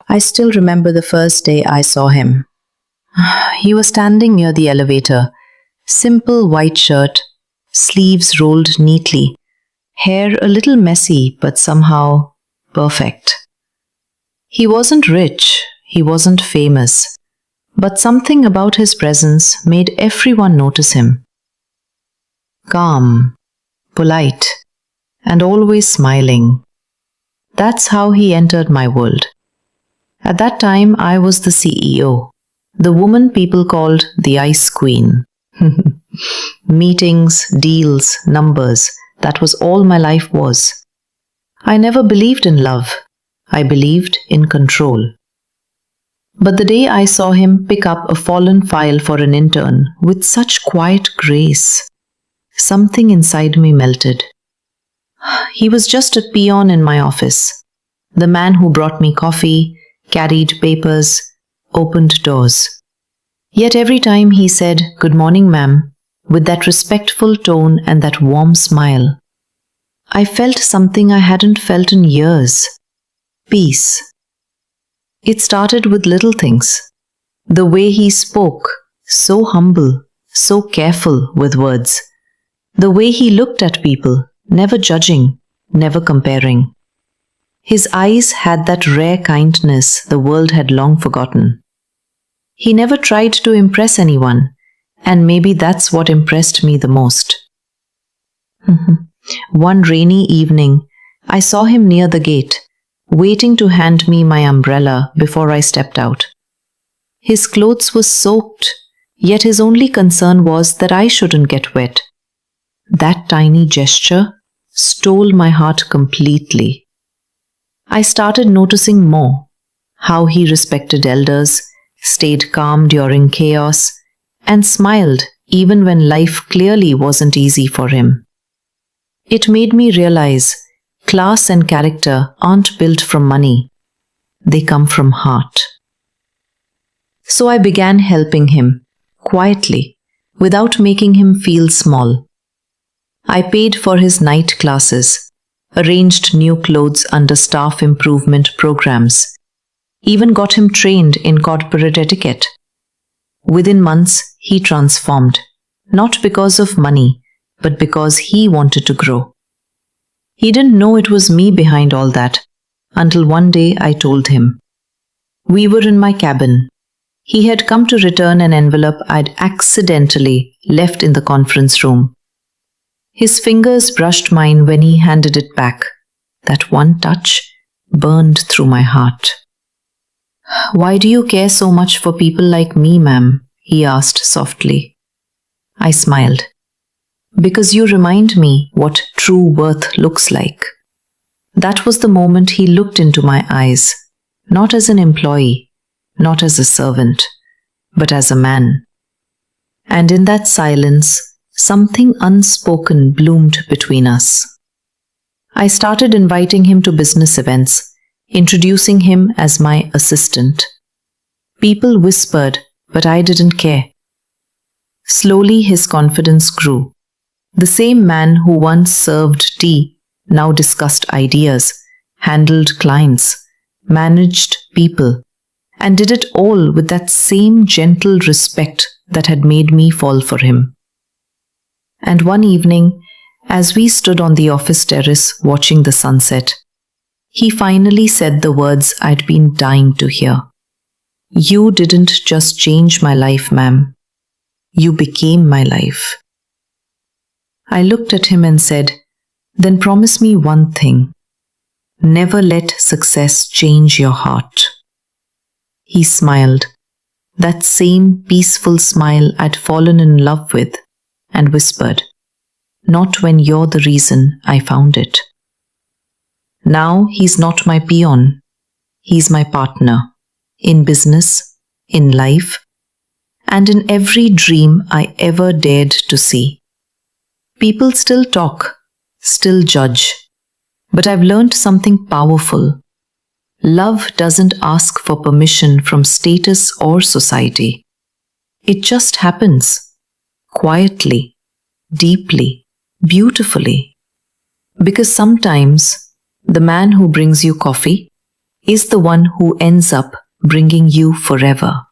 I still remember the first day I saw him. He was standing near the elevator, simple white shirt, sleeves rolled neatly, hair a little messy but somehow perfect. He wasn't rich, he wasn't famous, but something about his presence made everyone notice him. Calm, polite, and always smiling. That's how he entered my world. At that time, I was the CEO, the woman people called the Ice Queen. Meetings, deals, numbers, that was all my life was. I never believed in love. I believed in control. But the day I saw him pick up a fallen file for an intern with such quiet grace, something inside me melted. He was just a peon in my office, the man who brought me coffee, carried papers, opened doors. Yet every time he said, "Good morning, ma'am," with that respectful tone and that warm smile, I felt something I hadn't felt in years. Peace. It started with little things. The way he spoke, so humble, so careful with words. The way he looked at people, never judging, never comparing. His eyes had that rare kindness the world had long forgotten. He never tried to impress anyone, and maybe that's what impressed me the most. One rainy evening, I saw him near the gate, waiting to hand me my umbrella before I stepped out. His clothes were soaked, yet his only concern was that I shouldn't get wet. That tiny gesture stole my heart completely. I started noticing more, how he respected elders, stayed calm during chaos, and smiled even when life clearly wasn't easy for him. It made me realize class and character aren't built from money. They come from heart. So I began helping him, quietly, without making him feel small. I paid for his night classes, arranged new clothes under staff improvement programs, even got him trained in corporate etiquette. Within months, he transformed, not because of money, but because he wanted to grow. He didn't know it was me behind all that, until one day I told him. We were in my cabin. He had come to return an envelope I'd accidentally left in the conference room. His fingers brushed mine when he handed it back. That one touch burned through my heart. "Why do you care so much for people like me, ma'am?" he asked softly. I smiled. "Because you remind me what true worth looks like." That was the moment he looked into my eyes, not as an employee, not as a servant, but as a man. And in that silence, something unspoken bloomed between us. I started inviting him to business events, introducing him as my assistant. People whispered, but I didn't care. Slowly his confidence grew. The same man who once served tea now discussed ideas, handled clients, managed people, and did it all with that same gentle respect that had made me fall for him. And one evening, as we stood on the office terrace watching the sunset, he finally said the words I'd been dying to hear. "You didn't just change my life, ma'am. You became my life." I looked at him and said, "Then promise me one thing. Never let success change your heart." He smiled, that same peaceful smile I'd fallen in love with, and whispered, "Not when you're the reason I found it." Now he's not my peon. He's my partner, in business, in life, and in every dream I ever dared to see. People still talk, still judge, but I've learned something powerful. Love doesn't ask for permission from status or society. It just happens, quietly, deeply, beautifully. Because sometimes the man who brings you coffee is the one who ends up bringing you forever.